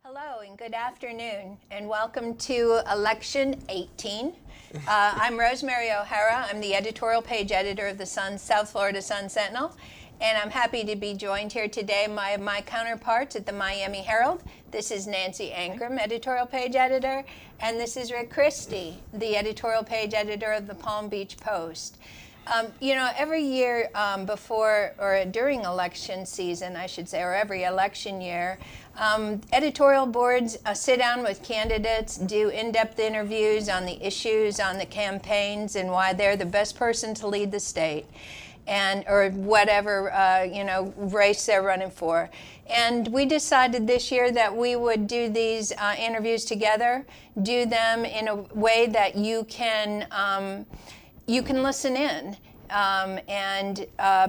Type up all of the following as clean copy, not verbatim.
Hello and good afternoon, and welcome to Election 18. I'm Rosemary O'Hara. I'm the editorial page editor of the South Florida Sun Sentinel, and I'm happy to be joined here today by my counterparts at the Miami Herald. This is Nancy Ankrum, editorial page editor, and this is Rick Christie, the editorial page editor of the Palm Beach Post. You know, every year before or during election season, I should say, or every election year, editorial boards sit down with candidates, do in-depth interviews on the issues, on the campaigns, and why they're the best person to lead the state, and or whatever race they're running for. And we decided this year that we would do these interviews together, do them in a way that you can listen in,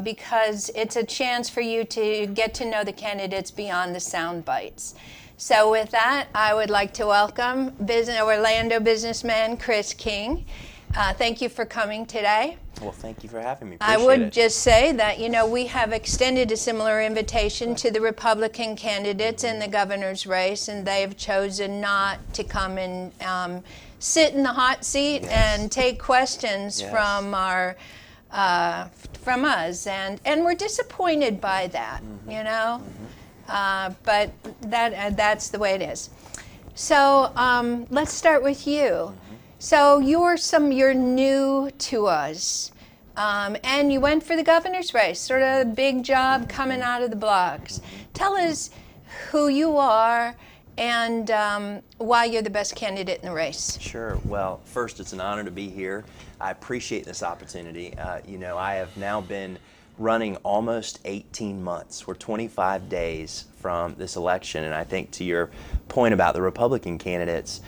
because it's a chance for you to get to know the candidates beyond the sound bites. So with that, I would like to welcome Orlando businessman Chris King. Thank you for coming today. Well, thank you for having me. I would just say that, we have extended a similar invitation to the Republican candidates in the governor's race, and they have chosen not to come and sit in the hot seat and take questions from our from us, and we're disappointed by that, but that's the way it is. So let's start with you. So you're new to us, and you went for the governor's race, sort of a big job coming out of the blocks. Tell us who you are and why you're the best candidate in the race. Sure. Well, first, it's an honor to be here. I appreciate this opportunity. I have now been running almost 18 months. We're 25 days from this election, and I think to your point about the Republican candidates,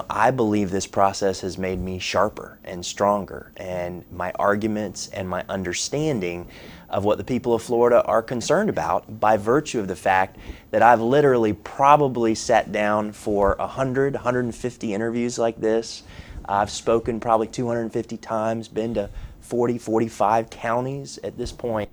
I believe this process has made me sharper and stronger, and my arguments and my understanding of what the people of Florida are concerned about by virtue of the fact that I've literally probably sat down for 100, 150 interviews like this. I've spoken probably 250 times, been to 40, 45 counties at this point.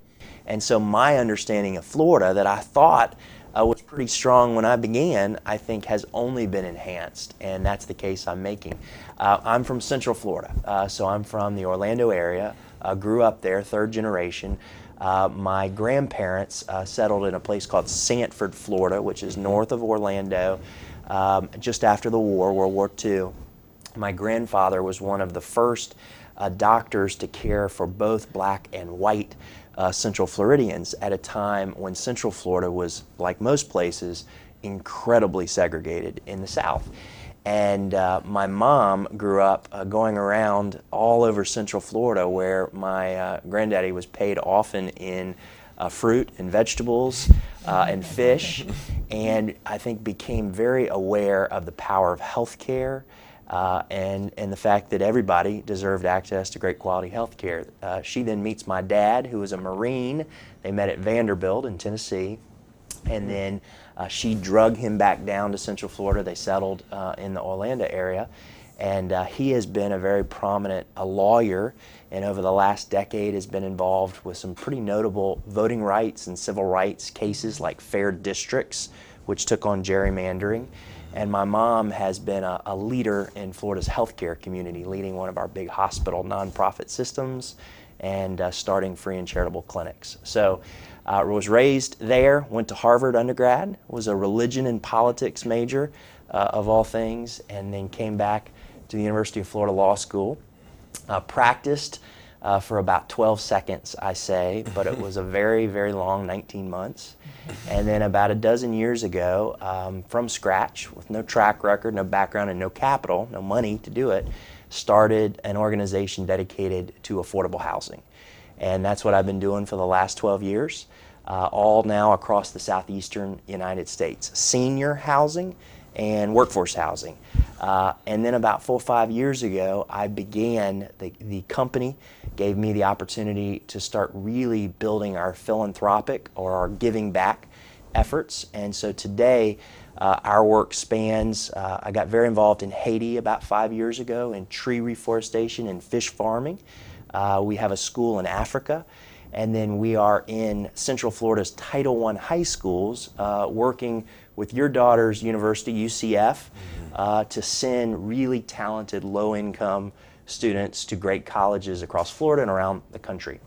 And so my understanding of Florida that I thought was pretty strong when I began, I think has only been enhanced, and that's the case I'm making. I'm from Central Florida, so I'm from the Orlando area, grew up there, third generation. My grandparents settled in a place called Sanford, Florida, which is north of Orlando, just after the war, World War II. My grandfather was one of the first doctors to care for both black and white Central Floridians at a time when Central Florida was, like most places, incredibly segregated in the South. And my mom grew up going around all over Central Florida where my granddaddy was paid often in fruit and vegetables and fish, and I think became very aware of the power of health care and the fact that everybody deserved access to great quality health care. She then meets my dad, who was a Marine. They met at Vanderbilt in Tennessee, and then she drug him back down to Central Florida. They settled in the Orlando area, and he has been a very prominent lawyer, and over the last decade has been involved with some pretty notable voting rights and civil rights cases like fair districts, which took on gerrymandering. And my mom has been a leader in Florida's healthcare community, leading one of our big hospital nonprofit systems and starting free and charitable clinics. So was raised there, went to Harvard undergrad, was a religion and politics major of all things, and then came back to the University of Florida Law School. Practiced for about 12 seconds, I say, but it was a very, very long 19 months. And then about a dozen years ago, from scratch, with no track record, no background, and no capital, no money to do it, started an organization dedicated to affordable housing. And that's what I've been doing for the last 12 years, all now across the southeastern United States. Senior housing and workforce housing. And then about 4 or 5 years ago, I began, the company gave me the opportunity to start really building our philanthropic or our giving back efforts. And so today, our work spans, I got very involved in Haiti about 5 years ago in tree reforestation and fish farming. We have a school in Africa. And then we are in Central Florida's Title I high schools, working with your daughter's university, UCF, to send really talented, low-income students to great colleges across Florida and around the country.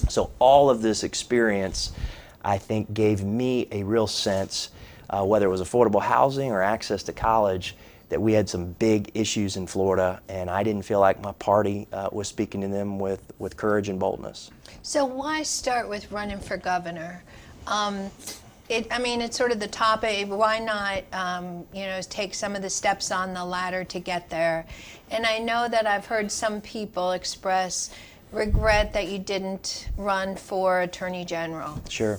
So all of this experience, I think, gave me a real sense, whether it was affordable housing or access to college, that we had some big issues in Florida, and I didn't feel like my party was speaking to them with courage and boldness. So why start with running for governor? I mean, it's sort of the topic. Why not, take some of the steps on the ladder to get there? And I know that I've heard some people express regret that you didn't run for Attorney General. Sure.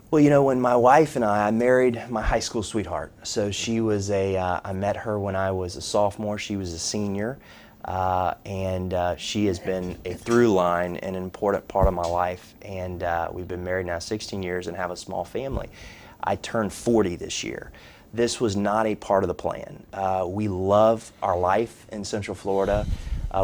Well, when my wife and I married my high school sweetheart. So she was I met her when I was a sophomore. She was a senior. And she has been a through line, an important part of my life. And we've been married now 16 years and have a small family. I turned 40 this year. This was not a part of the plan. We love our life in Central Florida.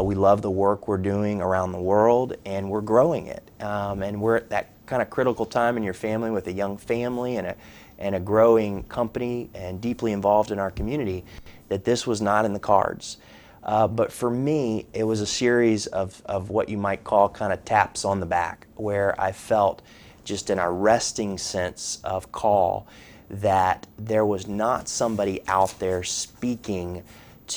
We love the work we're doing around the world, and we're growing it. And we're at that kind of critical time in your family with a young family and a growing company and deeply involved in our community, that this was not in the cards. But for me, it was a series of what you might call kind of taps on the back, where I felt just an arresting sense of call that there was not somebody out there speaking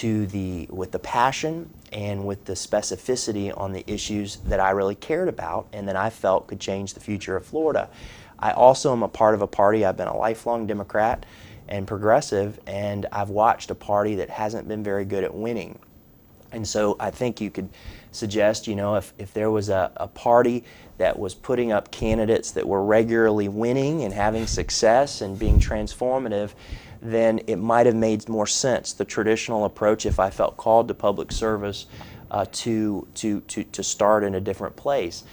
with the passion and with the specificity on the issues that I really cared about and that I felt could change the future of Florida. I also am a part of a party. I've been a lifelong Democrat and progressive, and I've watched a party that hasn't been very good at winning. And so I think you could suggest, if there was a party that was putting up candidates that were regularly winning and having success and being transformative, then it might have made more sense, the traditional approach, if I felt called to public service, to start in a different place.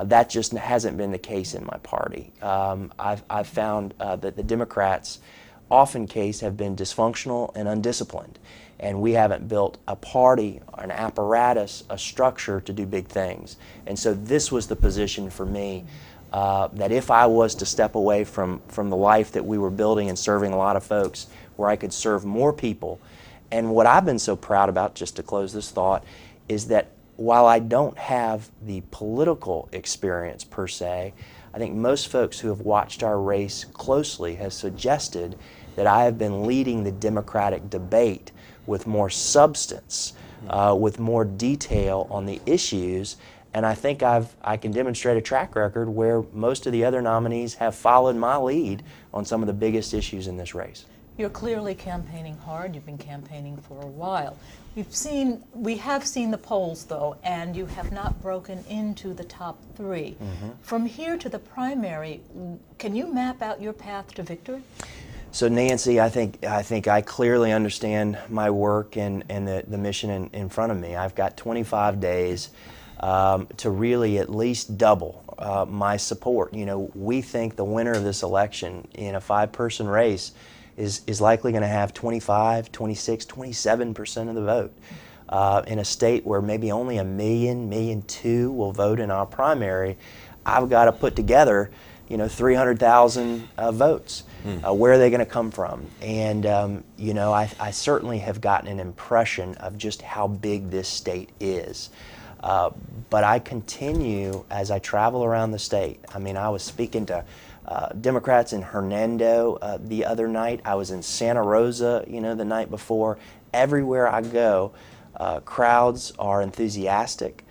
That just hasn't been the case in my party. I've found that the Democrats often have been dysfunctional and undisciplined, and we haven't built a party, an apparatus, a structure to do big things. And so this was the position for me, that if I was to step away from the life that we were building and serving a lot of folks, where I could serve more people. And what I've been so proud about, just to close this thought, is that while I don't have the political experience per se, I think most folks who have watched our race closely have suggested that I have been leading the Democratic debate with more substance, with more detail on the issues. And I think I can demonstrate a track record where most of the other nominees have followed my lead on some of the biggest issues in this race. You're clearly campaigning hard. You've been campaigning for a while. We have seen the polls, though, and you have not broken into the top three. From here to the primary, can you map out your path to victory? So Nancy, I think I clearly understand my work and the mission in front of me. I've got 25 days to really at least double my support. We think the winner of this election in a 5-person race is likely going to have 25, 26, 27% of the vote. In a state where maybe only 1 million, 1.2 million will vote in our primary, I've got to put together 300,000 votes. Where are they going to come from? And I certainly have gotten an impression of just how big this state is. But I continue as I travel around the state. I mean, I was speaking to Democrats in Hernando the other night. I was in Santa Rosa, the night before. Everywhere I go, crowds are enthusiastic.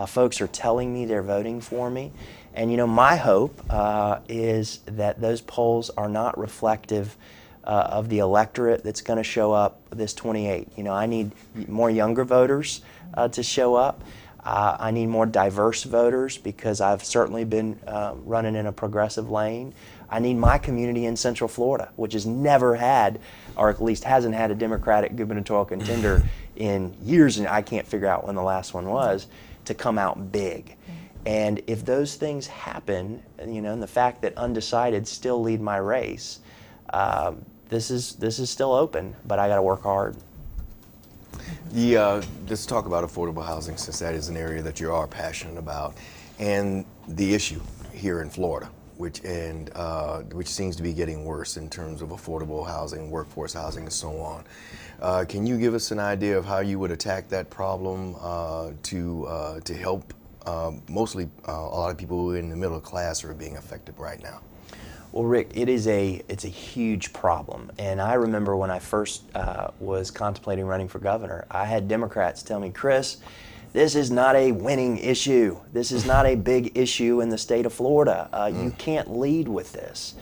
Folks are telling me they're voting for me. And my hope is that those polls are not reflective of the electorate that's going to show up this 28. I need more younger voters to show up. I need more diverse voters because I've certainly been running in a progressive lane. I need my community in Central Florida, which has never had, or at least hasn't had, a Democratic gubernatorial contender in years, and I can't figure out when the last one was, to come out big. And if those things happen, and the fact that undecided still lead my race, this is still open, but I got to work hard. Let's talk about affordable housing, since that is an area that you are passionate about. And the issue here in Florida, which seems to be getting worse in terms of affordable housing, workforce housing, and so on. Can you give us an idea of how you would attack that problem to help mostly a lot of people who are in the middle class who are being affected right now? Well, Rick, it's a huge problem, and I remember when I first was contemplating running for governor, I had Democrats tell me, Chris, this is not a winning issue. This is not a big issue in the state of Florida. You can't lead with this.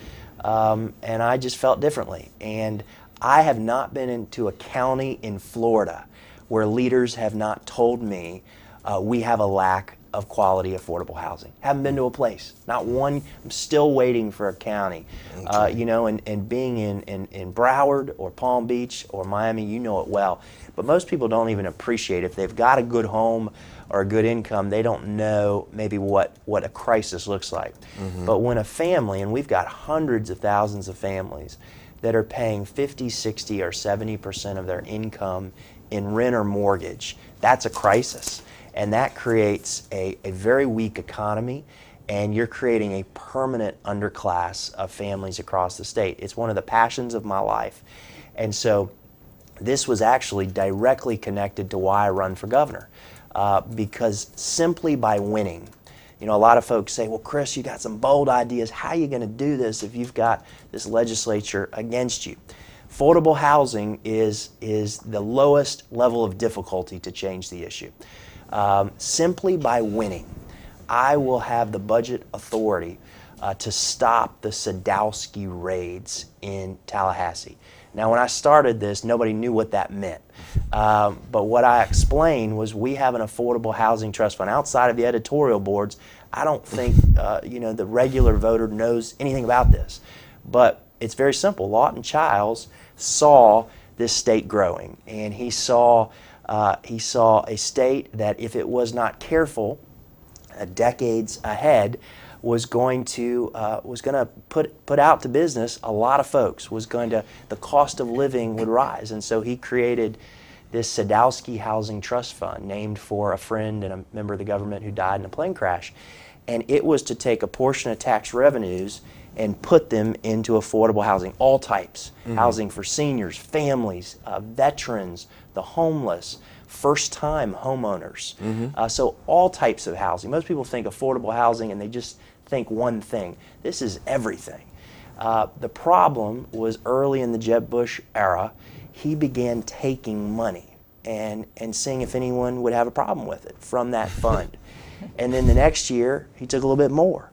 And I just felt differently. And I have not been into a county in Florida where leaders have not told me we have a lack of quality affordable housing. Haven't been to a place, not one. I'm still waiting for a county. You know, and being in Broward or Palm Beach or Miami, you know it well. But most people don't even appreciate if they've got a good home or a good income, they don't know maybe what a crisis looks like. But when a family, and we've got hundreds of thousands of families that are paying 50, 60, or 70% of their income in rent or mortgage, that's a crisis. And that creates a very weak economy, and you're creating a permanent underclass of families across the state. It's one of the passions of my life. And so this was actually directly connected to why I run for governor, because simply by winning, you know, a lot of folks say, well, Chris, you got some bold ideas. How are you going to do this if you've got this legislature against you? Affordable housing is the lowest level of difficulty to change the issue. Simply by winning, I will have the budget authority to stop the Sadowski raids in Tallahassee. Now, when I started this, nobody knew what that meant. But what I explained was we have an affordable housing trust fund. Outside of the editorial boards, I don't think you know, the regular voter knows anything about this. But it's very simple. Lawton Chiles saw this state growing, and he saw a state that, if it was not careful, decades ahead, was going to put out to business a lot of folks. The cost of living would rise, and so he created this Sadowski Housing Trust Fund, named for a friend and a member of the government who died in a plane crash, and it was to take a portion of tax revenues and put them into affordable housing, all types, housing for seniors, families, veterans, the homeless, first-time homeowners. So all types of housing. Most people think affordable housing and they just think one thing. This is everything. The problem was early in the Jeb Bush era, he began taking money and seeing if anyone would have a problem with it from that fund. And then the next year, he took a little bit more,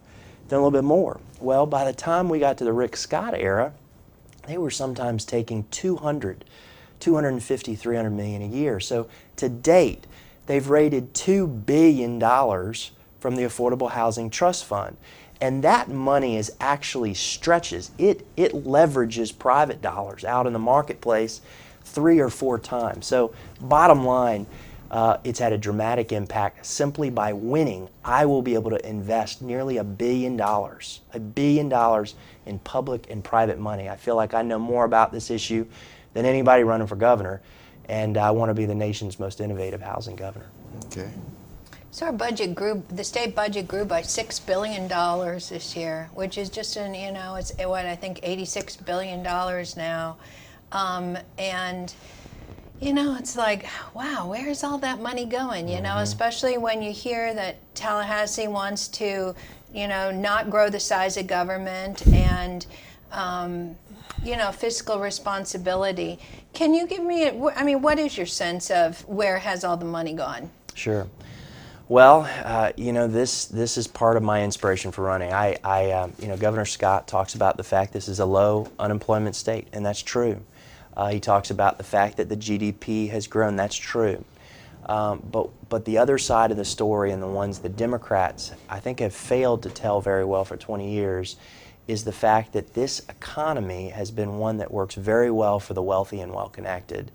then a little bit more. Well, by the time we got to the Rick Scott era, they were sometimes taking 250, 300 million a year. So to date, they've raided $2 billion from the Affordable Housing Trust Fund. And that money is actually stretches. It leverages private dollars out in the marketplace 3 or 4 times. So bottom line, it's had a dramatic impact. Simply by winning, I will be able to invest nearly $1 billion in public and private money. I feel like I know more about this issue than anybody running for governor, and I want to be the nation's most innovative housing governor. Okay. So our budget grew, the state budget grew by $6 billion this year, which is just it's what I think $86 billion now. And it's like, wow, where's all that money going? Especially when you hear that Tallahassee wants to, not grow the size of government and, fiscal responsibility. Can you give me, what is your sense of where has all the money gone? Sure. Well, this is part of my inspiration for running. Governor Scott talks about the fact this is a low unemployment state, and that's true. He talks about the fact that the GDP has grown. That's true. But the other side of the story, and the ones the Democrats, I think, have failed to tell very well for 20 years, is the fact that this economy has been one that works very well for the wealthy and well-connected,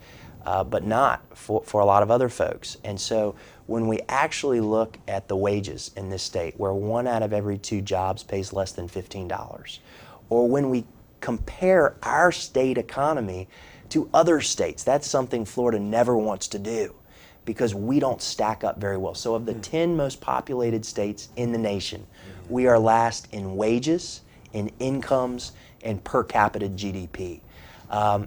but not for a lot of other folks. And so when we actually look at the wages in this state, where 1 out of every 2 jobs pays less than $15, or when we compare our state economy to other states, that's something Florida never wants to do, because we don't stack up very well. So of the 10 most populated states in the nation, we are last in wages, in incomes, and per capita GDP.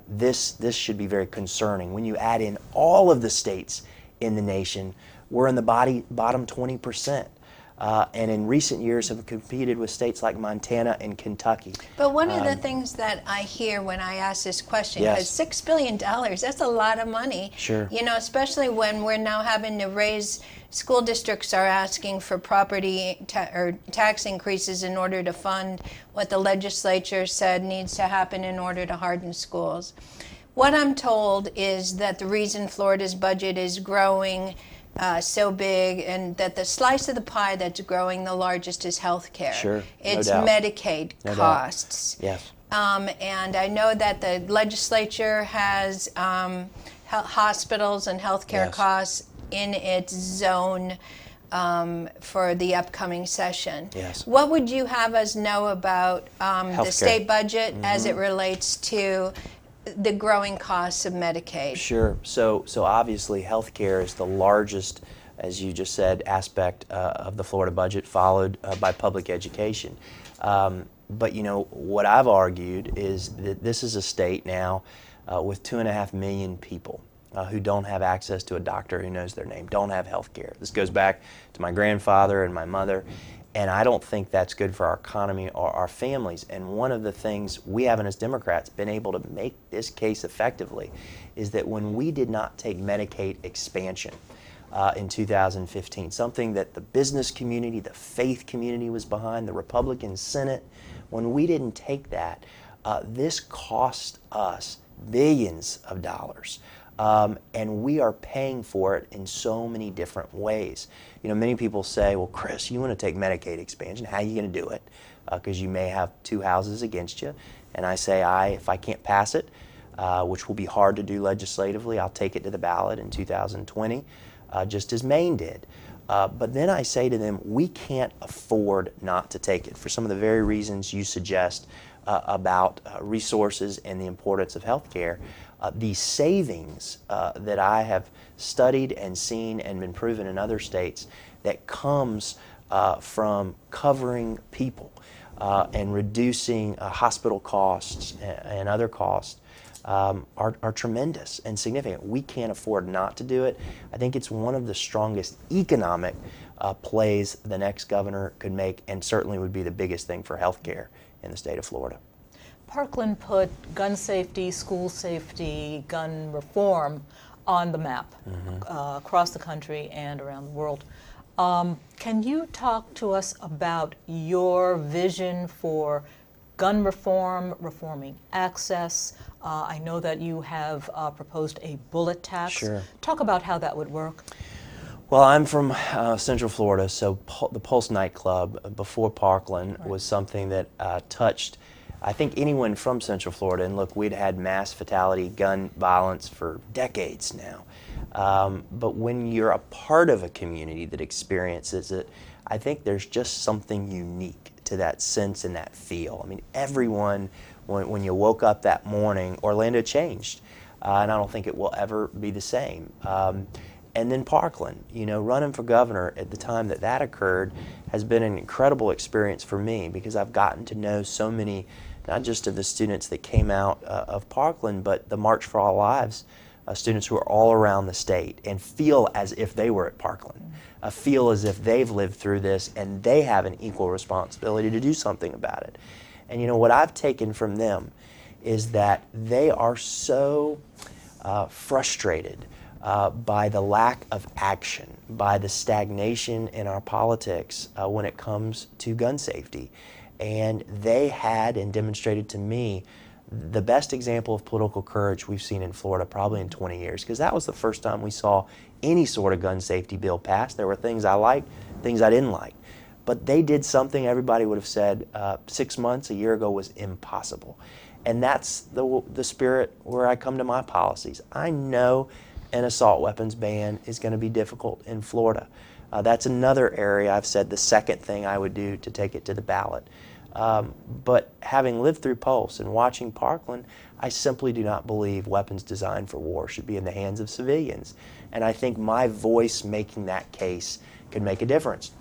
This should be very concerning. When you add in all of the states in the nation, we're in the bottom 20%. And in recent years have competed with states like Montana and Kentucky. But one of the things that I hear when I ask this question, because $6 billion, that's a lot of money. Sure. You know, especially when we're now having to raise, school districts are asking for property or tax increases in order to fund what the legislature said needs to happen in order to harden schools. What I'm told is that the reason Florida's budget is growing so big, and that the slice of the pie that's growing the largest is health care. Sure, It's no doubt. Medicaid No doubt. costs. Yes. And I know that the legislature has hospitals and healthcare Yes. costs in its zone for the upcoming session. Yes. What would you have us know about the Healthcare. state budget as it relates to the growing costs of Medicaid? Sure. So obviously healthcare is the largest, as you just said, aspect of the Florida budget, followed by public education. But you know, what I've argued is that this is a state now with 2.5 million people who don't have access to a doctor who knows their name, don't have health care. This goes back to my grandfather and my mother, and I don't think that's good for our economy or our families. And one of the things we haven't as Democrats been able to make this case effectively is that when we did not take Medicaid expansion in 2015, something that the business community, the faith community was behind, the Republican Senate, when we didn't take that, this cost us billions of dollars. And we are paying for it in so many different ways. You know, many people say, well, Chris, you want to take Medicaid expansion. How are you going to do it? Because you may have two houses against you. And I say, if I can't pass it, which will be hard to do legislatively, I'll take it to the ballot in 2020, just as Maine did. But then I say to them, we can't afford not to take it for some of the very reasons you suggest about resources and the importance of health care. The savings that I have studied and seen and been proven in other states that comes from covering people and reducing hospital costs and other costs are tremendous and significant. We can't afford not to do it. I think it's one of the strongest economic plays the next governor could make, and certainly would be the biggest thing for health care in the state of Florida. Parkland put gun safety, school safety, gun reform on the map across the country and around the world. Can you talk to us about your vision for gun reform, reforming access? I know that you have proposed a bullet tax. Sure. Talk about how that would work. Well, I'm from Central Florida, so the Pulse nightclub before Parkland was something that touched, I think, anyone from Central Florida. And look, we'd had mass fatality gun violence for decades now. But when you're a part of a community that experiences it, I think there's just something unique to that sense and that feel. I mean, everyone, when you woke up that morning, Orlando changed. And I don't think it will ever be the same. And then Parkland, you know, running for governor at the time that that occurred has been an incredible experience for me, because I've gotten to know so many, not just of the students that came out of Parkland, but the March for Our Lives students who are all around the state and feel as if they were at Parkland, feel as if they've lived through this and they have an equal responsibility to do something about it. And you know, what I've taken from them is that they are so frustrated by the lack of action, by the stagnation in our politics when it comes to gun safety. And they had and demonstrated to me the best example of political courage we've seen in Florida probably in 20 years, because that was the first time we saw any sort of gun safety bill passed. There were things I liked, things I didn't like. But they did something everybody would have said 6 months, a year ago was impossible. And that's the spirit where I come to my policies. I know an assault weapons ban is going to be difficult in Florida. That's another area I've said the second thing I would do to take it to the ballot. But having lived through Pulse and watching Parkland, I simply do not believe weapons designed for war should be in the hands of civilians. And I think my voice making that case could make a difference.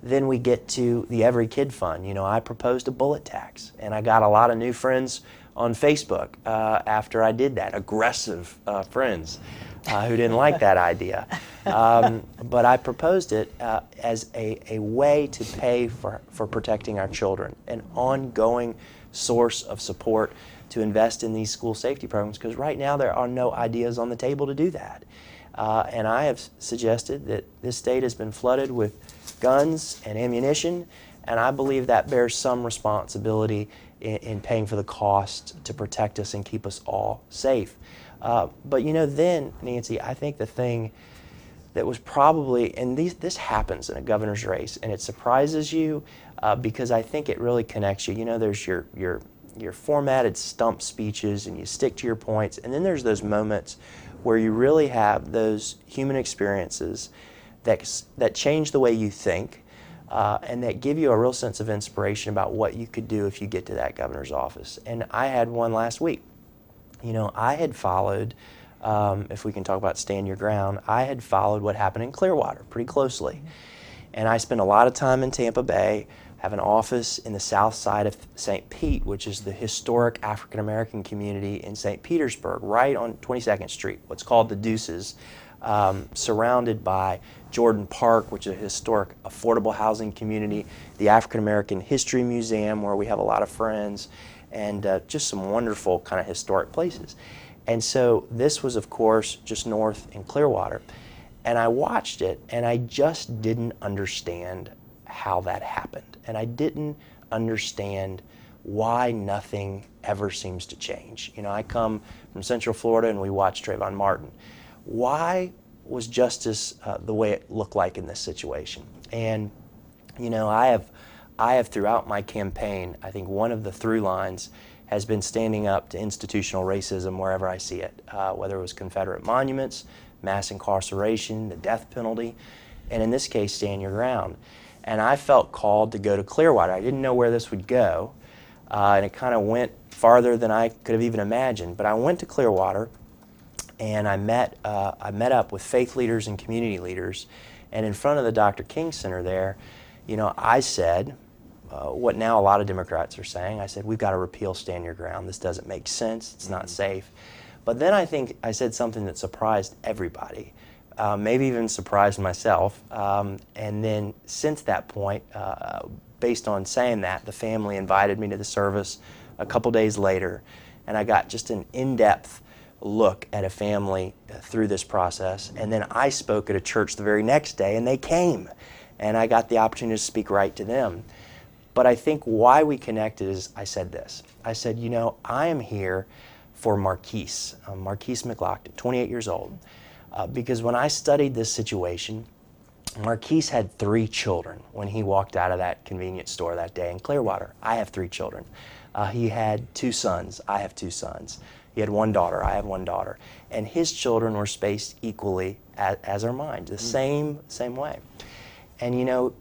Then we get to the Every Kid Fund. You know, I proposed a bullet tax, and I got a lot of new friends on Facebook after I did that, aggressive friends who didn't like that idea. But I proposed it as a way to pay for protecting our children, an ongoing source of support to invest in these school safety programs, because right now there are no ideas on the table to do that. And I have suggested that this state has been flooded with guns and ammunition, and I believe that bears some responsibility in paying for the cost to protect us and keep us all safe. But you know, then, Nancy, I think the thing that was probably, and this happens in a governor's race, and it surprises you because I think it really connects you. You know, there's your formatted stump speeches, and you stick to your points, and then there's those moments where you really have those human experiences that change the way you think, and that give you a real sense of inspiration about what you could do if you get to that governor's office. And I had one last week. You know, I had followed, if we can talk about stand your ground, I had followed what happened in Clearwater pretty closely. And I spent a lot of time in Tampa Bay, have an office in the south side of St. Pete, which is the historic African-American community in St. Petersburg, right on 22nd Street, what's called the Deuces, surrounded by Jordan Park, which is a historic affordable housing community, the African-American History Museum, where we have a lot of friends, and just some wonderful kind of historic places. And so this was, of course, just north in Clearwater. And I watched it, and I just didn't understand how that happened. And I didn't understand why nothing ever seems to change. You know, I come from Central Florida, and we watched Trayvon Martin. Why was justice the way it looked like in this situation? And, you know, I have throughout my campaign, I think one of the through lines has been standing up to institutional racism wherever I see it, whether it was Confederate monuments, mass incarceration, the death penalty, and in this case, stand your ground. And I felt called to go to Clearwater. I didn't know where this would go, and it kind of went farther than I could have even imagined. But I went to Clearwater, and I met up with faith leaders and community leaders, and in front of the Dr. King Center there, you know, I said what now a lot of Democrats are saying. I said, we've got to repeal stand your ground. This doesn't make sense. It's not safe. But then I think I said something that surprised everybody, maybe even surprised myself. And then since that point, based on saying that, the family invited me to the service a couple days later, and I got just an in-depth look at a family through this process. And then I spoke at a church the very next day, and they came, and I got the opportunity to speak right to them. But I think why we connected is I said this. I said, you know, I am here for Marquise McLaughlin, 28 years old, because when I studied this situation, Marquise had 3 children when he walked out of that convenience store that day in Clearwater. I have 3 children. He had 2 sons. I have 2 sons. He had 1 daughter. I have 1 daughter. And his children were spaced equally as are mine, the same way. And you know,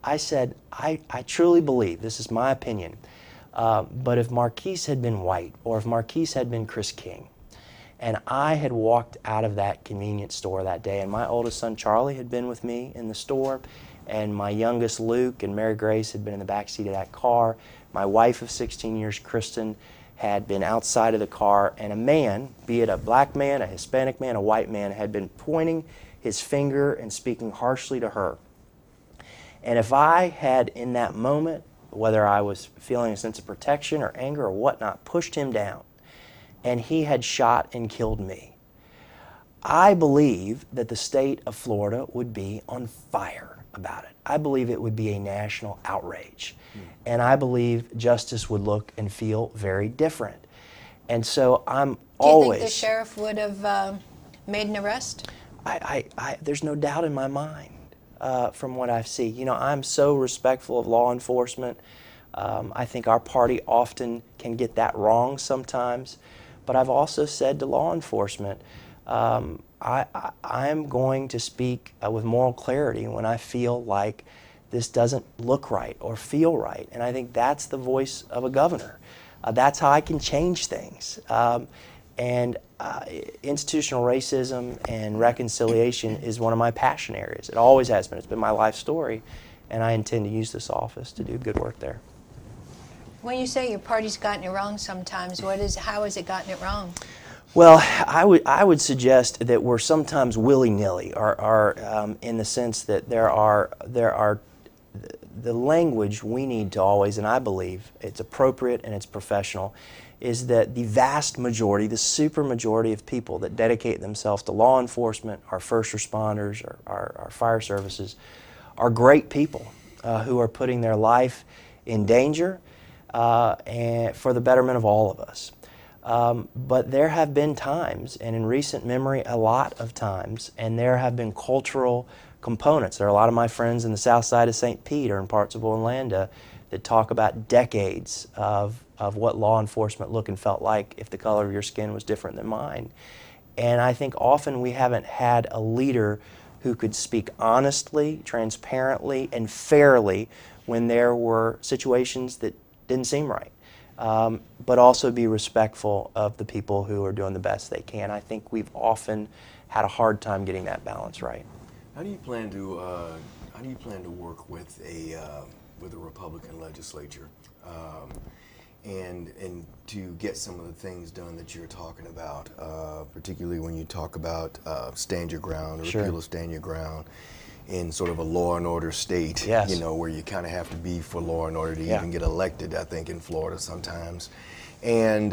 I said, I truly believe, this is my opinion, but if Marquise had been white, or if Marquise had been Chris King, and I had walked out of that convenience store that day, and my oldest son Charlie had been with me in the store, and my youngest Luke and Mary Grace had been in the back seat of that car, my wife of 16 years, Kristen, had been outside of the car, and a man, be it a black man, a Hispanic man, a white man, had been pointing his finger and speaking harshly to her. And if I had in that moment, whether I was feeling a sense of protection or anger or whatnot, pushed him down, and he had shot and killed me, I believe that the state of Florida would be on fire about it. I believe it would be a national outrage. And I believe justice would look and feel very different. And so I'm always... Do you think the sheriff would have made an arrest? There's no doubt in my mind from what I see. You know, I'm so respectful of law enforcement. I think our party often can get that wrong sometimes. But I've also said to law enforcement, I'm going to speak with moral clarity when I feel like this doesn't look right or feel right. And I think that's the voice of a governor. That's how I can change things. Institutional racism and reconciliation is one of my passion areas. It always has been. It's been my life story, and I intend to use this office to do good work there. When you say your party's gotten it wrong sometimes, how has it gotten it wrong? Well, I would suggest that we're sometimes willy-nilly, or in the sense that there are the language we need to always, and I believe it's appropriate and it's professional, is that the vast majority, the super majority of people that dedicate themselves to law enforcement, our first responders, our fire services, are great people who are putting their life in danger and for the betterment of all of us. But there have been times, and in recent memory a lot of times, and there have been cultural components. There are a lot of my friends in the south side of St. Pete or in parts of Orlando that talk about decades of what law enforcement looked and felt like if the color of your skin was different than mine. And I think often we haven't had a leader who could speak honestly, transparently, and fairly when there were situations that didn't seem right. But also be respectful of the people who are doing the best they can. I think we've often had a hard time getting that balance right. How do you plan to work with a Republican legislature and to get some of the things done that you're talking about, particularly when you talk about stand your ground, or Sure. repeal of stand your ground, in sort of a law and order state, Yes. you know, where you kind of have to be for law and order to Yeah. even get elected, I think, in Florida sometimes, and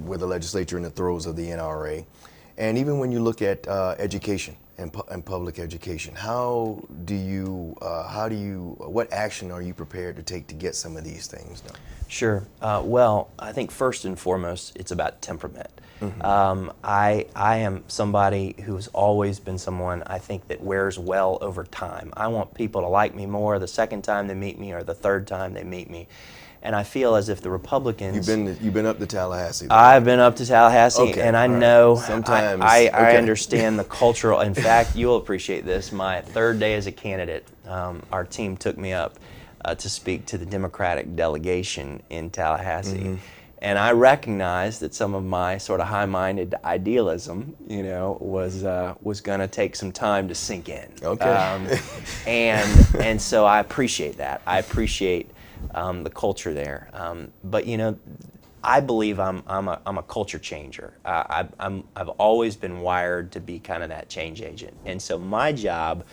with the legislature in the throes of the NRA. And even when you look at education and public education, what action are you prepared to take to get some of these things done? Sure. Well, I think first and foremost, it's about temperament. I am somebody who's always been someone I think that wears well over time. I want people to like me more the second time they meet me or the third time they meet me. And I feel as if the Republicans... You've been up to Tallahassee, though. I've been up to Tallahassee, Okay, and I all right. know, Sometimes, I okay. understand the cultural... In fact, you'll appreciate this. My third day as a candidate, our team took me up to speak to the Democratic delegation in Tallahassee. And I recognized that some of my sort of high-minded idealism, you know, was going to take some time to sink in. Okay. And so I appreciate that. I appreciate the culture there. But you know, I believe I'm a culture changer. I've always been wired to be kind of that change agent, and so my job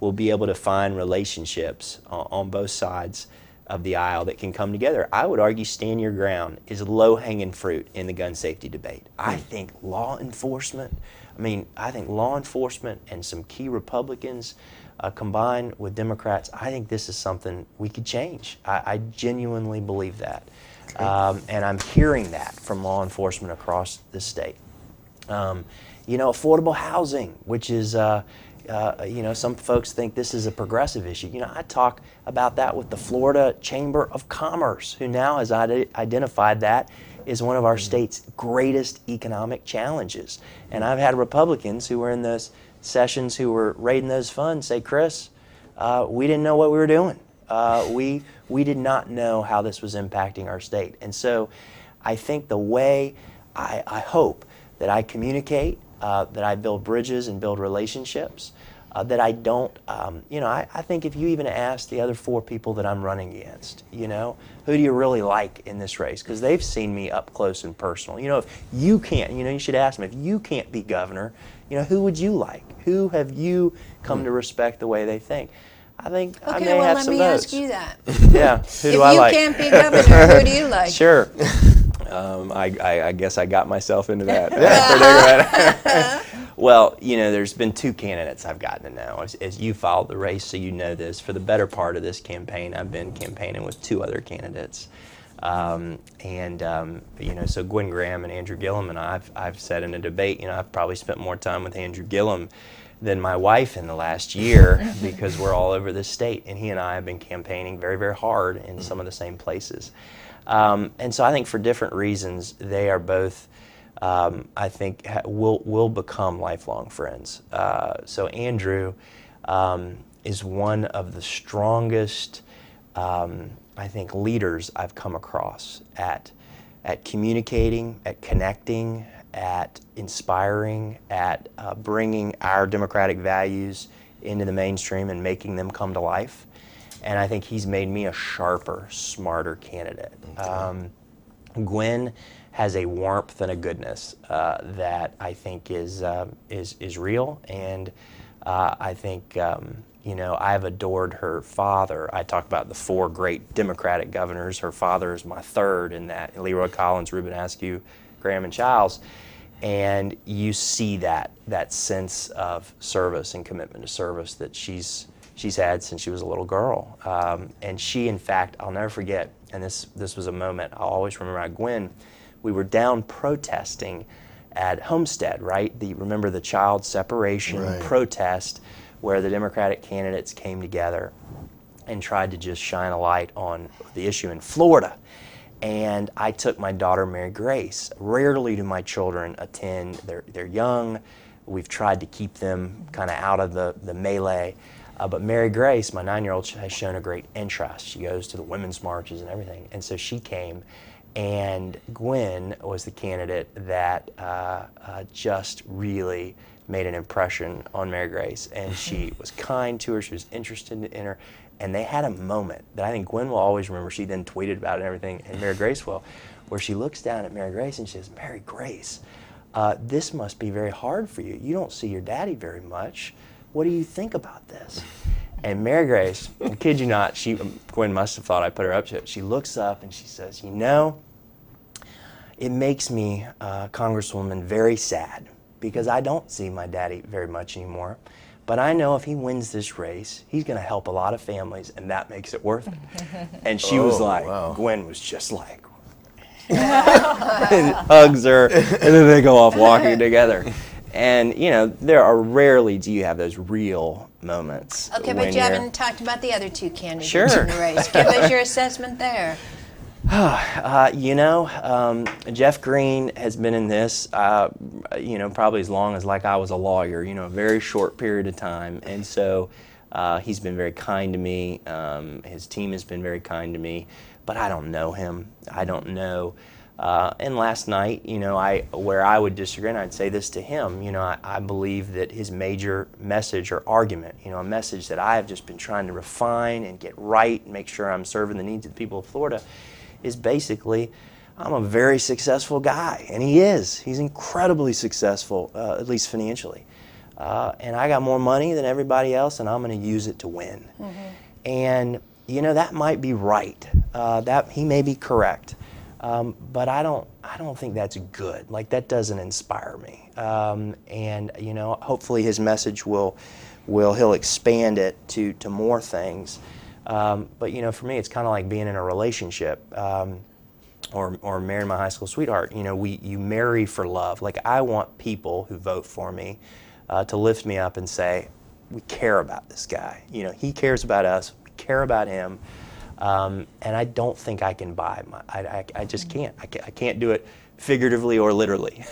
will be able to find relationships on both sides of the aisle that can come together. I would argue stand your ground is low-hanging fruit in the gun safety debate. I think law enforcement and some key Republicans combined with Democrats, I think this is something we could change. I genuinely believe that. And I'm hearing that from law enforcement across the state. You know, affordable housing, which is, you know, some folks think this is a progressive issue. You know, I talk about that with the Florida Chamber of Commerce, who now has identified that as one of our state's greatest economic challenges. And I've had Republicans who were in those sessions who were raiding those funds say, Chris, we didn't know what we were doing. We did not know how this was impacting our state. And so I think the way I hope that I communicate, that I build bridges and build relationships, that I don't, you know, I think if you even ask the other 4 people that I'm running against, you know, who do you really like in this race? Because they've seen me up close and personal. You know, if you can't, you know, you should ask them, if you can't be governor, you know, who would you like? Who have you come to respect the way they think? I think I may have some votes. Okay, well, let me ask you that. Yeah, who do I like? If you can't be governor, who do you like? Sure. I guess I got myself into that predicament. Well, you know, there's been 2 candidates I've gotten to know. As you followed the race, so you know this. For the better part of this campaign, I've been campaigning with 2 other candidates. You know, so Gwen Graham and Andrew Gillum, and I've said in a debate, you know, I've probably spent more time with Andrew Gillum than my wife in the last year because we're all over this state, and he and I have been campaigning very, very hard in some of the same places. And so I think for different reasons, they are both, I think, will become lifelong friends. So Andrew, is one of the strongest, I think, leaders I've come across at communicating, at connecting, at inspiring, at bringing our democratic values into the mainstream and making them come to life. And I think he's made me a sharper, smarter candidate. Okay. Gwen has a warmth and a goodness that I think is real, and I think you know, I've adored her father. I talk about the 4 great Democratic governors. Her father is my third in that: Leroy Collins, Reuben Askew, Graham, and Childs. And you see that sense of service and commitment to service that she's had since she was a little girl. And she, in fact, I'll never forget, and this was a moment I'll always remember about Gwen. We were down protesting at Homestead, right? Remember the child separation protest, where the Democratic candidates came together and tried to just shine a light on the issue in Florida. And I took my daughter, Mary Grace. Rarely do my children attend. They're young. We've tried to keep them kind of out of the melee. But Mary Grace, my 9-year-old, has shown a great interest. She goes to the women's marches and everything. And so she came. And Gwen was the candidate that just really made an impression on Mary Grace. And she was kind to her. She was interested in her. And they had a moment that I think Gwen will always remember. She then tweeted about it and everything, and Mary Grace will, where she looks down at Mary Grace and she says, "Mary Grace, this must be very hard for you. You don't see your daddy very much. What do you think about this?" And Mary Grace, I kid you not, Gwen must have thought I put her up to it. She looks up and she says, "You know, it makes me, Congresswoman, very sad, because I don't see my daddy very much anymore. But I know if he wins this race, he's going to help a lot of families, and that makes it worth it." And she was like, wow. Gwen was just like, and hugs her, and then they go off walking together. And, you know, rarely do you have those real moments. Okay, but you haven't talked about the other 2 candidates in the race. Give us your assessment there. You know, Jeff Green has been in this, you know, probably as long as I was a lawyer, you know, a very short period of time. And so he's been very kind to me. His team has been very kind to me, but I don't know him. I don't know. And last night, you know, where I would disagree, and I'd say this to him, you know, I believe that his major message or argument, you know, a message that I have just been trying to refine and get right and make sure I'm serving the needs of the people of Florida, is basically, I'm a very successful guy, and he is. He's incredibly successful, at least financially. And I got more money than everybody else, and I'm going to use it to win. Mm-hmm. And, you know, that might be right. That he may be correct. But I don't think that's good. Like, that doesn't inspire me. And, you know, hopefully his message he'll expand it to more things. But, you know, for me, it's kind of like being in a relationship, or marrying my high school sweetheart. You know, you marry for love. Like, I want people who vote for me to lift me up and say, we care about this guy. You know, he cares about us. We care about him. And I don't think I can buy I just can't. I can't do it figuratively or literally.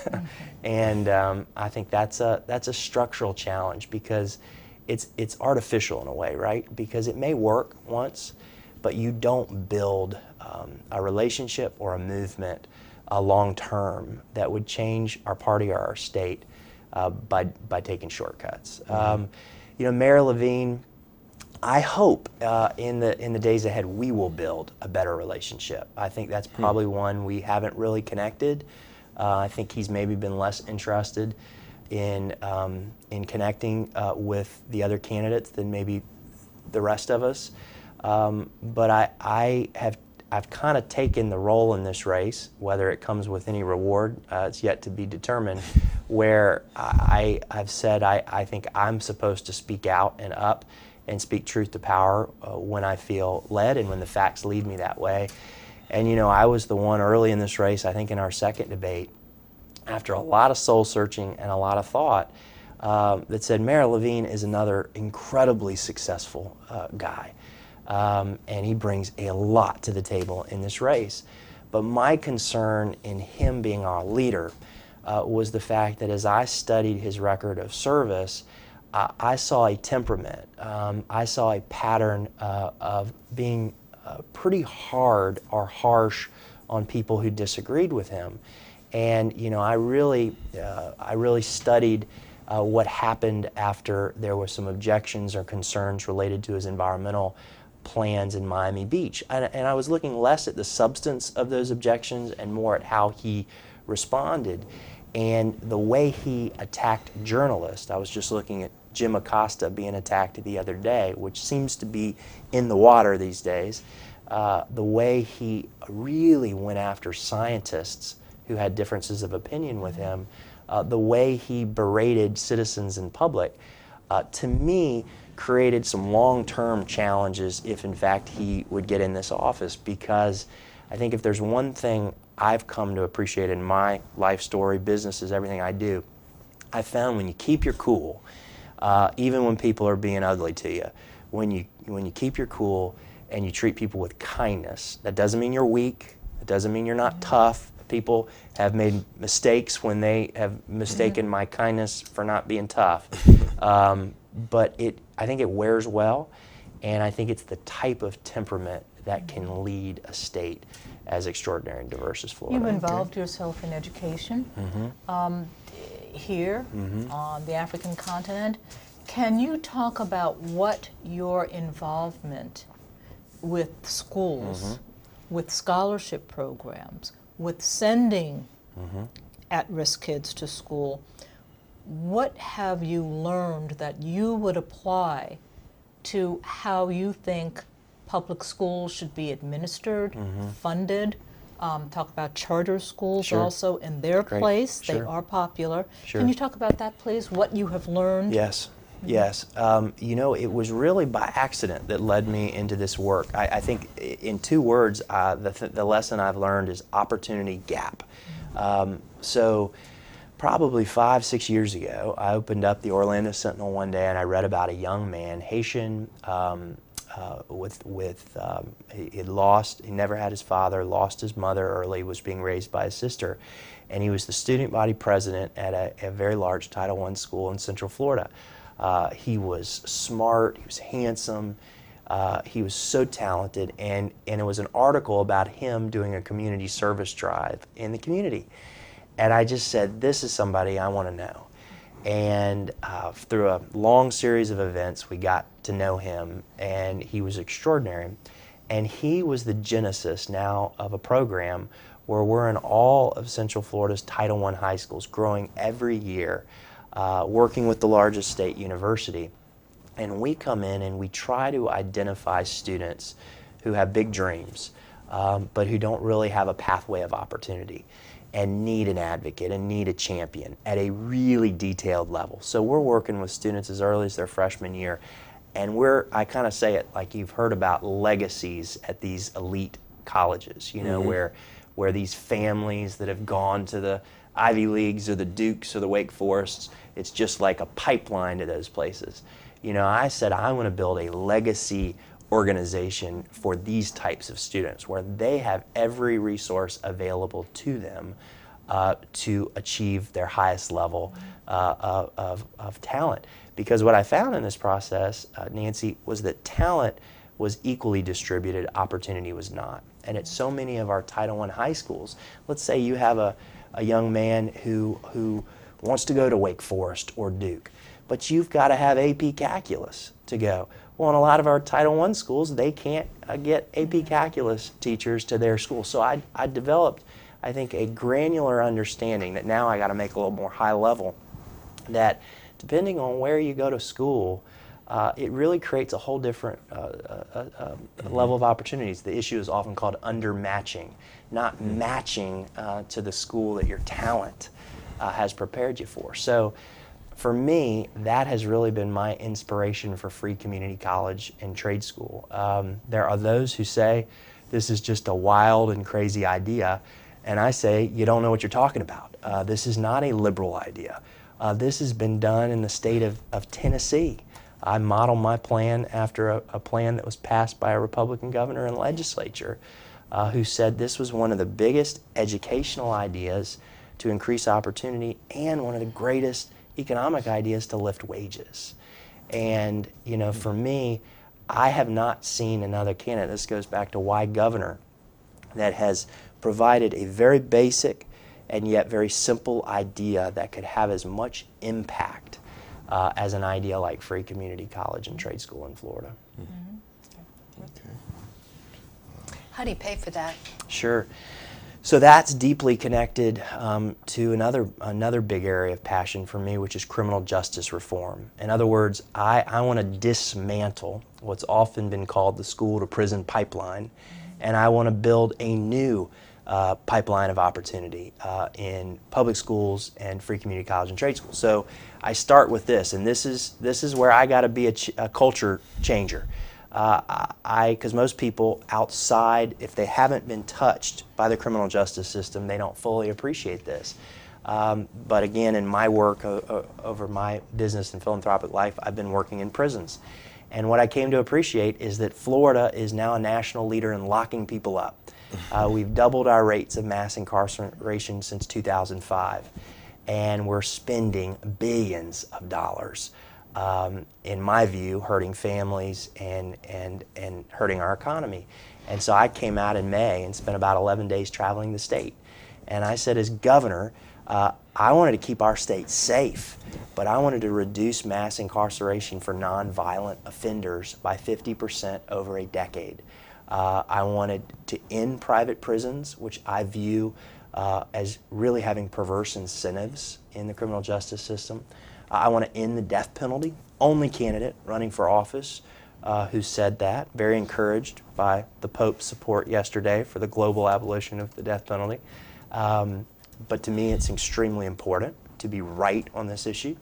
And I think that's a structural challenge, because it's artificial in a way, right? Because it may work once, but you don't build a relationship or a movement long term that would change our party or our state by taking shortcuts. Mm-hmm. You know, Mayor Levine, I hope in the days ahead we will build a better relationship. I think that's probably one we haven't really connected. I think he's maybe been less interested in connecting with the other candidates than maybe the rest of us. But I've kind of taken the role in this race, whether it comes with any reward, it's yet to be determined, where I've said I think I'm supposed to speak out and up and speak truth to power when I feel led and when the facts lead me that way. And, you know, I was the one early in this race, I think in our second debate, after a lot of soul searching and a lot of thought, that said Mayor Levine is another incredibly successful guy. And he brings a lot to the table in this race. But my concern in him being our leader was the fact that as I studied his record of service, I saw a temperament. I saw a pattern of being pretty hard or harsh on people who disagreed with him. And I really studied what happened after there were some objections or concerns related to his environmental plans in Miami Beach. And I was looking less at the substance of those objections and more at how he responded and the way he attacked journalists. I was just looking at Jim Acosta being attacked the other day, which seems to be in the water these days. The way he really went after scientists who had differences of opinion with him, the way he berated citizens in public, to me, created some long-term challenges if in fact he would get in this office, because I think if there's one thing I've come to appreciate in my life story, businesses, everything I do, I found when you keep your cool, even when people are being ugly to you, when you keep your cool and you treat people with kindness, that doesn't mean you're weak, it doesn't mean you're not tough. People have made mistakes when they have mistaken my kindness for not being tough. But I think it wears well, and I think it's the type of temperament that can lead a state as extraordinary and diverse as Florida. You've involved yourself in education here on the African continent. Can you talk about what your involvement with schools, with scholarship programs, with sending at-risk kids to school, what have you learned that you would apply to how you think public schools should be administered, funded? Talk about charter schools also in their place. They are popular. Can you talk about that, please? What you have learned? Yes. Yes. It was really by accident that led me into this work. I think in two words, the lesson I've learned is opportunity gap. So probably 5-6 years ago, I opened up the Orlando Sentinel one day and I read about a young man, Haitian, he never had his father, lost his mother early, was being raised by his sister, and he was the student body president at a very large Title I school in Central Florida. He was smart, he was handsome, he was so talented, and it was an article about him doing a community service drive in the community. And I just said, this is somebody I want to know. And through a long series of events, we got to know him, and he was extraordinary. And he was the genesis now of a program where we're in all of Central Florida's Title I high schools, growing every year, working with the largest state university. And we come in and we try to identify students who have big dreams, but who don't really have a pathway of opportunity and need an advocate and need a champion at a really detailed level. So we're working with students as early as their freshman year, and I kind of say it like you've heard about legacies at these elite colleges, where these families that have gone to the Ivy Leagues or the Dukes or the Wake Forests, it's just like a pipeline to those places. I said I want to build a legacy organization for these types of students where they have every resource available to them to achieve their highest level of talent. Because what I found in this process, Nancy, was that talent was equally distributed, opportunity was not. And at so many of our Title I high schools, let's say you have a young man who wants to go to Wake Forest or Duke, but you've got to have AP Calculus to go. Well, in a lot of our Title I schools, they can't get AP Calculus teachers to their school. So I developed, I think, a granular understanding that now I got to make a little more high level, that depending on where you go to school, it really creates a whole different level of opportunities. The issue is often called undermatching, not matching to the school that your talent has prepared you for. So for me, that has really been my inspiration for free community college and trade school. There are those who say this is just a wild and crazy idea, and I say you don't know what you're talking about. This is not a liberal idea. This has been done in the state of Tennessee. I model my plan after a plan that was passed by a Republican governor and legislature who said this was one of the biggest educational ideas to increase opportunity and one of the greatest economic ideas to lift wages. And, you know, for me, I have not seen another candidate, this goes back to why governor, that has provided a very basic and yet very simple idea that could have as much impact as an idea like free community college and trade school in Florida. How do you pay for that? Sure. So that's deeply connected to another big area of passion for me, which is criminal justice reform. In other words, I want to dismantle what's often been called the school to prison pipeline, and I want to build a new pipeline of opportunity in public schools and free community college and trade schools. So I start with this, and this is where I got to be a culture changer. Because most people outside, if they haven't been touched by the criminal justice system, they don't fully appreciate this. But again, in my work over my business and philanthropic life, I've been working in prisons. And what I came to appreciate is that Florida is now a national leader in locking people up. We've doubled our rates of mass incarceration since 2005, and we're spending billions of dollars. In my view, hurting families and hurting our economy. And so I came out in May and spent about 11 days traveling the state. And I said, as governor, I wanted to keep our state safe, but I wanted to reduce mass incarceration for nonviolent offenders by 50% over a decade. I wanted to end private prisons, which I view as really having perverse incentives in the criminal justice system. I want to end the death penalty. Only candidate running for office who said that. Very encouraged by the Pope's support yesterday for the global abolition of the death penalty. But to me, it's extremely important to be right on this issue.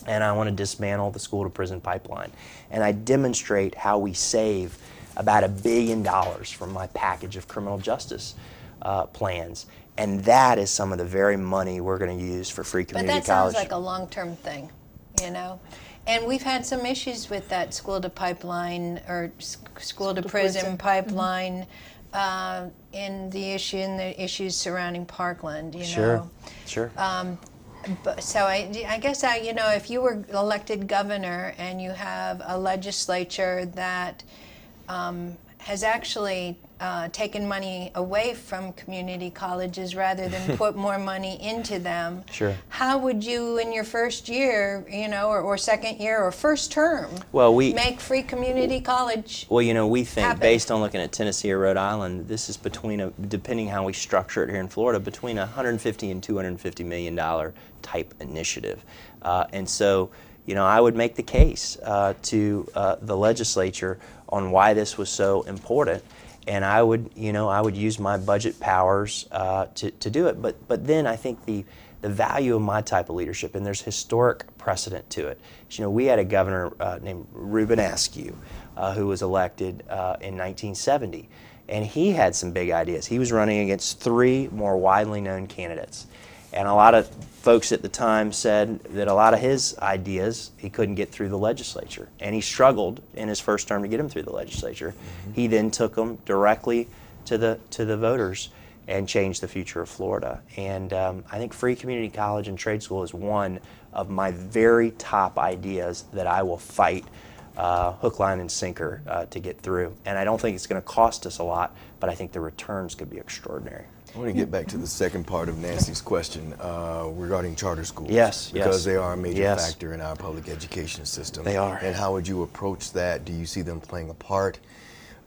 And I want to dismantle the school to prison pipeline. And I demonstrate how we save about $1 billion from my package of criminal justice plans. And that is some of the very money we're going to use for free community college. But that sounds like a long-term thing, you know? And we've had some issues with that school to pipeline or school to prison pipeline in the issues surrounding Parkland, you know? Sure. So I guess, you know, if you were elected governor and you have a legislature that has actually taken money away from community colleges rather than put more money into them, Sure. How would you, in your first year, you know, or second year or first term, make free community college Well, you know, we think, happen? based on looking at Tennessee or Rhode Island, this is between, depending how we structure it here in Florida, between $150 and $250 million type initiative. And so, you know, I would make the case to the legislature on why this was so important. And I would, you know, I would use my budget powers to do it. But then I think the value of my type of leadership, and there's historic precedent to it. You know, we had a governor named Reuben Askew who was elected in 1970, and he had some big ideas. He was running against 3 more widely known candidates. And a lot of folks at the time said that a lot of his ideas he couldn't get through the legislature. And he struggled in his first term to get them through the legislature. He then took them directly to the voters and changed the future of Florida. And I think free community college and trade school is one of my very top ideas that I will fight hook, line, and sinker to get through. And I don't think it's going to cost us a lot, but I think the returns could be extraordinary. I want to get back to the second part of Nancy's question regarding charter schools. Yes, because they are a major factor in our public education system. They are. And how would you approach that? Do you see them playing a part,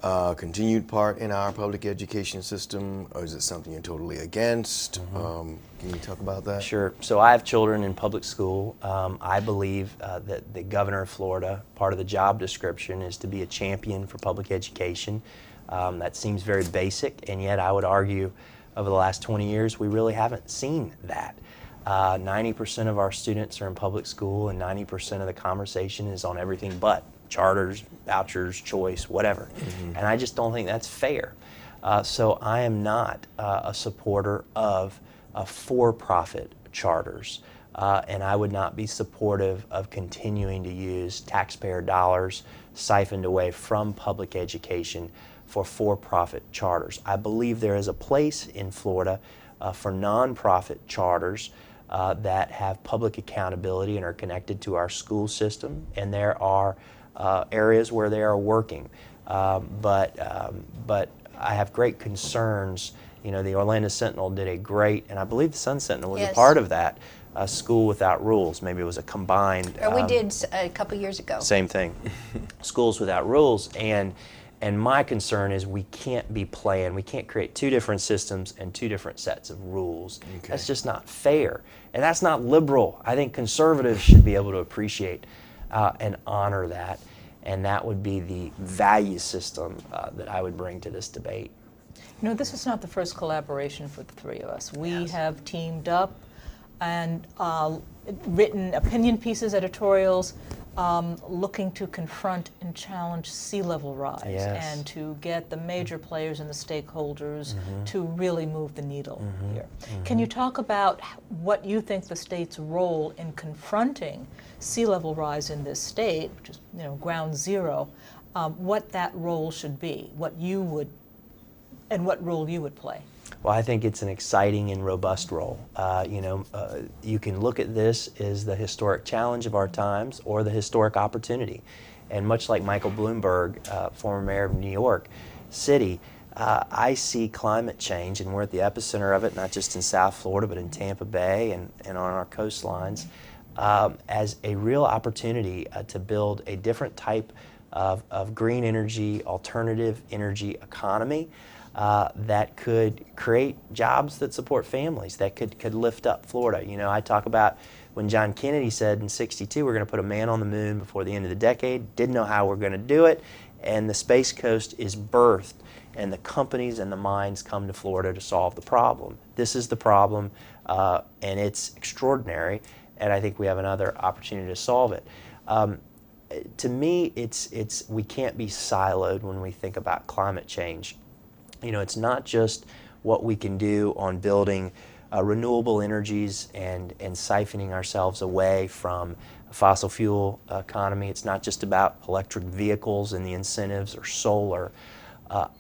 continued part in our public education system, or is it something you're totally against? Can you talk about that? Sure. So I have children in public school. I believe that the governor of Florida, part of the job description is to be a champion for public education. That seems very basic, and yet I would argue over the last 20 years, we really haven't seen that. 90% of our students are in public school, and 90% of the conversation is on everything but charters, vouchers, choice, whatever. And I just don't think that's fair. So I am not a supporter of for-profit charters, and I would not be supportive of continuing to use taxpayer dollars siphoned away from public education for-profit charters. I believe there is a place in Florida for nonprofit charters that have public accountability and are connected to our school system, and there are areas where they are working. But I have great concerns. You know, the Orlando Sentinel did a great, and I believe the Sun Sentinel was a part of that, School Without Rules. Maybe it was a combined. Or we did a couple years ago. Same thing. Schools Without Rules. And my concern is we can't be playing. We can't create two different systems and two different sets of rules. Okay. That's just not fair. And that's not liberal. I think conservatives should be able to appreciate and honor that. And that would be the value system that I would bring to this debate. You know, this is not the first collaboration for the three of us. We have teamed up and written opinion pieces, editorials, looking to confront and challenge sea level rise and to get the major players and the stakeholders to really move the needle here. Can you talk about what you think the state's role in confronting sea level rise in this state, which is, you know, ground zero, what that role should be, what you would, and what role you would play? Well, I think it's an exciting and robust role. You can look at this as the historic challenge of our times or the historic opportunity. And much like Michael Bloomberg, former mayor of New York City, I see climate change, and we're at the epicenter of it, not just in South Florida, but in Tampa Bay and on our coastlines, as a real opportunity to build a different type of green energy, alternative energy economy. That could create jobs that support families, that could lift up Florida. You know, I talk about when John Kennedy said in '62 we're going to put a man on the moon before the end of the decade, didn't know how we're going to do it, and the Space Coast is birthed, and the companies and the minds come to Florida to solve the problem. This is the problem, and it's extraordinary, and I think we have another opportunity to solve it. To me, we can't be siloed when we think about climate change. You know, it's not just what we can do on building renewable energies and siphoning ourselves away from a fossil fuel economy. It's not just about electric vehicles and the incentives or solar.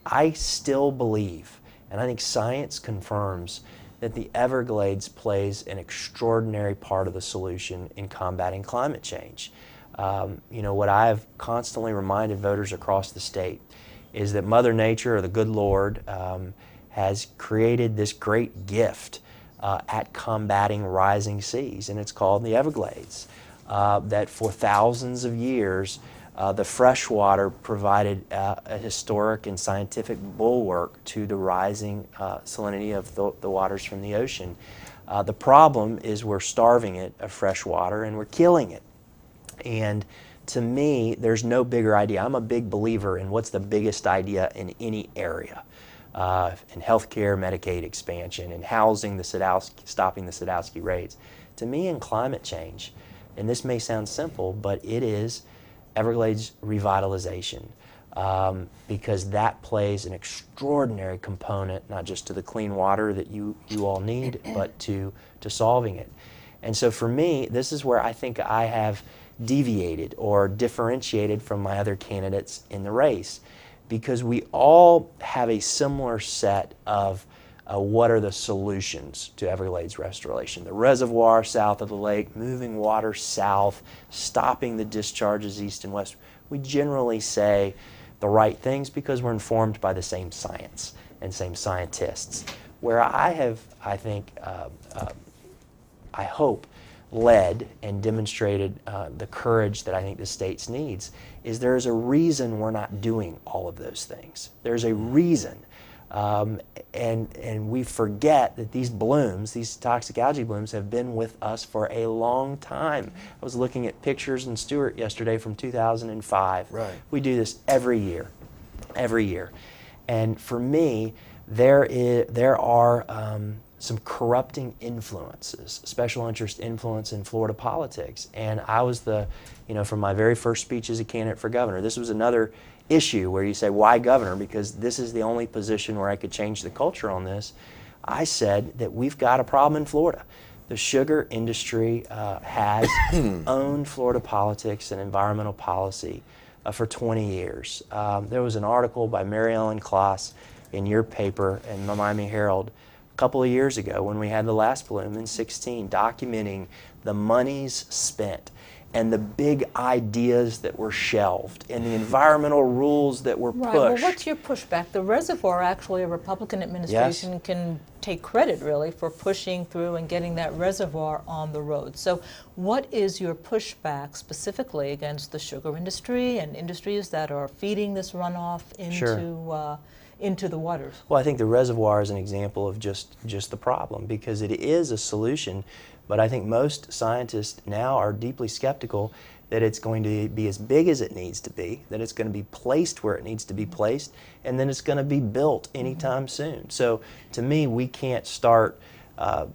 I still believe, and I think science confirms, that the Everglades plays an extraordinary part of the solution in combating climate change. You know, what I've constantly reminded voters across the state is that Mother Nature, or the good Lord, has created this great gift at combating rising seas, and it's called the Everglades. That for thousands of years, the freshwater provided a historic and scientific bulwark to the rising salinity of the waters from the ocean. The problem is we're starving it of fresh water and we're killing it. And to me, there's no bigger idea. I'm a big believer in what's the biggest idea in any area. In healthcare, Medicaid expansion, in housing, stopping the Sadowski raids. To me, in climate change, and this may sound simple, but it is Everglades revitalization, because that plays an extraordinary component, not just to the clean water that you all need, but to solving it. And so for me, this is where I think I have deviated or differentiated from my other candidates in the race, because we all have a similar set of what are the solutions to Everglades restoration. The reservoir south of the lake, moving water south, stopping the discharges east and west. We generally say the right things because we're informed by the same science and same scientists. Where I have, I think, I hope, led and demonstrated the courage that I think the states needs is there's a reason we're not doing all of those things. There's a reason. And we forget that these blooms, these toxic algae blooms, have been with us for a long time. I was looking at pictures in Stewart yesterday from 2005. Right. We do this every year. And for me, there are some corrupting influences, special interest influence in Florida politics. And I was from my very first speech as a candidate for governor, this was another issue where you say, why governor? Because this is the only position where I could change the culture on this. I said that we've got a problem in Florida. The sugar industry has owned Florida politics and environmental policy for 20 years. There was an article by Mary Ellen Kloss in your paper, in the Miami Herald, a couple of years ago when we had the last bloom in 16, documenting the monies spent and the big ideas that were shelved and the environmental rules that were pushed. Right. Well, what's your pushback? The reservoir, actually, a Republican administration can take credit, really, for pushing through and getting that reservoir on the road. So what is your pushback specifically against the sugar industry and industries that are feeding this runoff into the waters? Well, I think the reservoir is an example of just the problem, because it is a solution, but I think most scientists now are deeply skeptical that it's going to be as big as it needs to be, that it's going to be placed where it needs to be placed, and then it's going to be built anytime soon. So to me, we can't start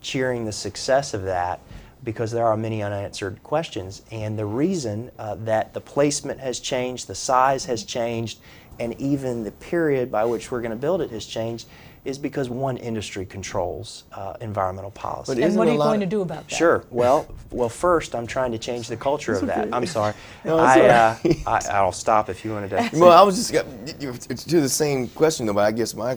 cheering the success of that, because there are many unanswered questions. And the reason that the placement has changed, the size has changed, and even the period by which we're going to build it has changed is because one industry controls environmental policy. And what are you going to do about that? Sure. Well, first, I'm trying to change the culture of that. I'm sorry. No, I'll stop if you wanted to. Well, I was just to the same question, though. But I guess my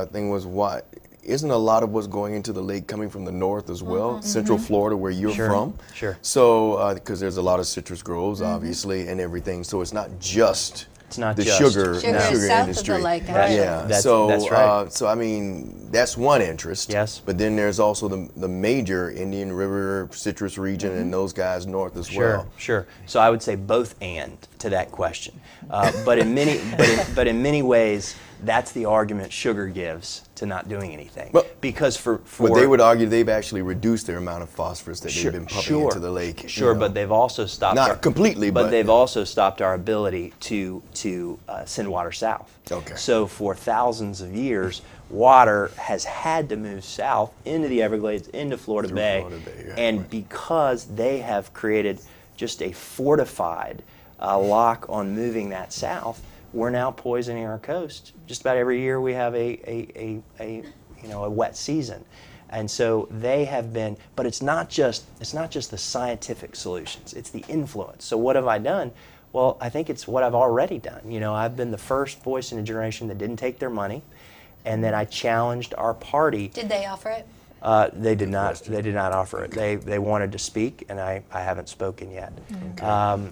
thing was, why isn't a lot of what's going into the lake coming from the north as well, Central Florida, where you're from? Sure. So, because there's a lot of citrus groves, obviously, and everything. So it's not just the just sugar south industry. Of the lake, Right. Yeah. That's so right. so I mean, that's one interest. Yes. But then there's also the major Indian River citrus region and those guys north as well. Sure. So I would say both and to that question. But in many ways, that's the argument sugar gives to not doing anything. Well, because but they would argue they've actually reduced their amount of phosphorus that they've been pumping into the lake. Sure, but they've also stopped not completely, but they've also stopped our ability to send water south. Okay. So for thousands of years, water has had to move south into the Everglades, into Florida Bay, and because they have created just a fortified lock on moving that south, we're now poisoning our coast. Just about every year we have a wet season. And so they have been, but it's not just the scientific solutions, it's the influence. So what have I done? Well, I think it's what I've already done. You know, I've been the first voice in a generation that didn't take their money, and then I challenged our party. Did they offer it? They did not. They did not offer it. They wanted to speak, and I haven't spoken yet. Okay.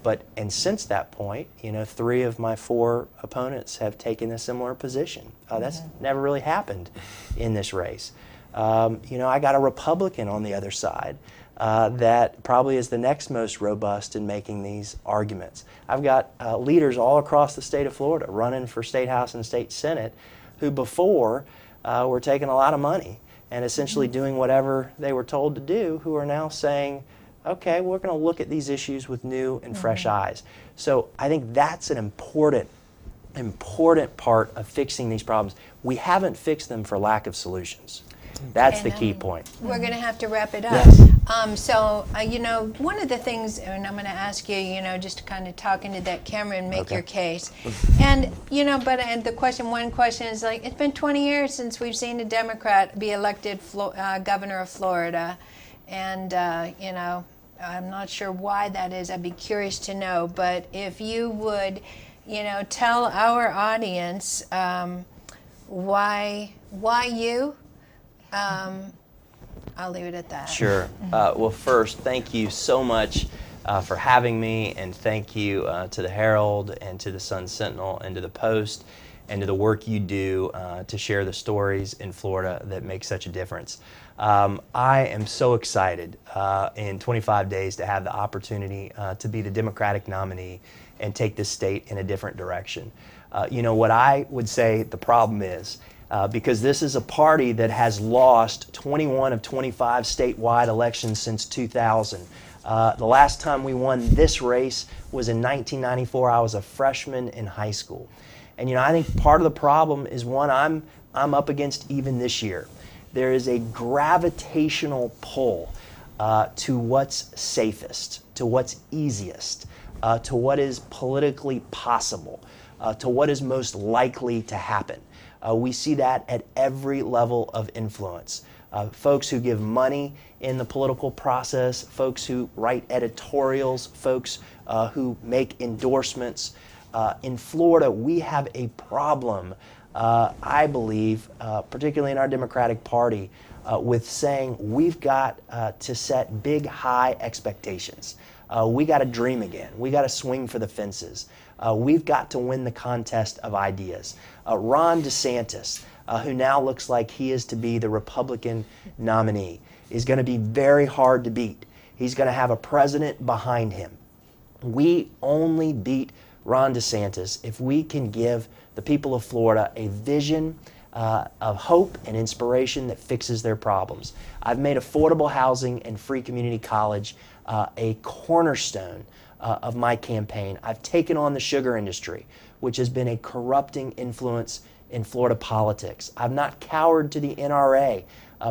But since that point, you know, 3 of my 4 opponents have taken a similar position. That's never really happened in this race. You know, I got a Republican on the other side that probably is the next most robust in making these arguments. I've got leaders all across the state of Florida running for State House and State Senate who before were taking a lot of money and essentially doing whatever they were told to do, who are now saying, okay, we're going to look at these issues with new and fresh eyes. So I think that's an important part of fixing these problems. We haven't fixed them for lack of solutions. That's the key point. We're going to have to wrap it up. You know, one of the things, and I'm going to ask you, you know, just to kind of talk into that camera and make your case. And, you know, one question is like, it's been 20 years since we've seen a Democrat be elected governor of Florida. And, you know, I'm not sure why that is. I'd be curious to know. But if you would, you know, tell our audience why you, I'll leave it at that. Sure. Well, first, thank you so much for having me, and thank you to the Herald and to the Sun Sentinel and to the Post and to the work you do to share the stories in Florida that make such a difference. I am so excited in 25 days to have the opportunity to be the Democratic nominee and take this state in a different direction. You know, what I would say the problem is, because this is a party that has lost 21 of 25 statewide elections since 2000. The last time we won this race was in 1994. I was a freshman in high school. And you know, I think part of the problem is one I'm up against even this year. There is a gravitational pull to what's safest, to what's easiest, to what is politically possible, to what is most likely to happen. We see that at every level of influence. Folks who give money in the political process, folks who write editorials, folks who make endorsements. In Florida, we have a problem I believe, particularly in our Democratic Party, with saying we've got to set big, high expectations. We got to dream again. We got to swing for the fences. We've got to win the contest of ideas. Ron DeSantis, who now looks like he is to be the Republican nominee, is going to be very hard to beat. He's going to have a president behind him. We only beat Ron DeSantis if we can give the people of Florida a vision of hope and inspiration that fixes their problems. I've made affordable housing and free community college a cornerstone of my campaign. I've taken on the sugar industry, which has been a corrupting influence in Florida politics. I've not cowered to the NRA,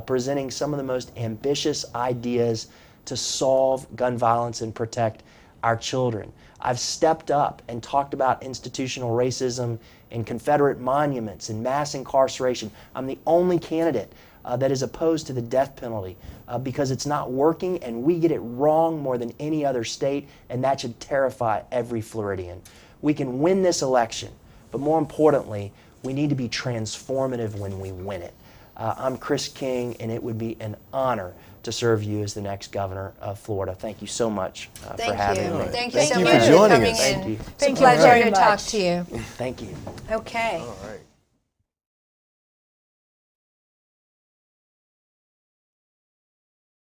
presenting some of the most ambitious ideas to solve gun violence and protect our children. I've stepped up and talked about institutional racism and Confederate monuments and mass incarceration. I'm the only candidate that is opposed to the death penalty because it's not working, and we get it wrong more than any other state, and that should terrify every Floridian. We can win this election, but more importantly, we need to be transformative when we win it. I'm Chris King, and it would be an honor to serve you as the next governor of Florida. Thank you so much for having me. Thank you so much for joining coming us. in. Thank you. It's a pleasure to talk to you. Thank you. Okay. All right.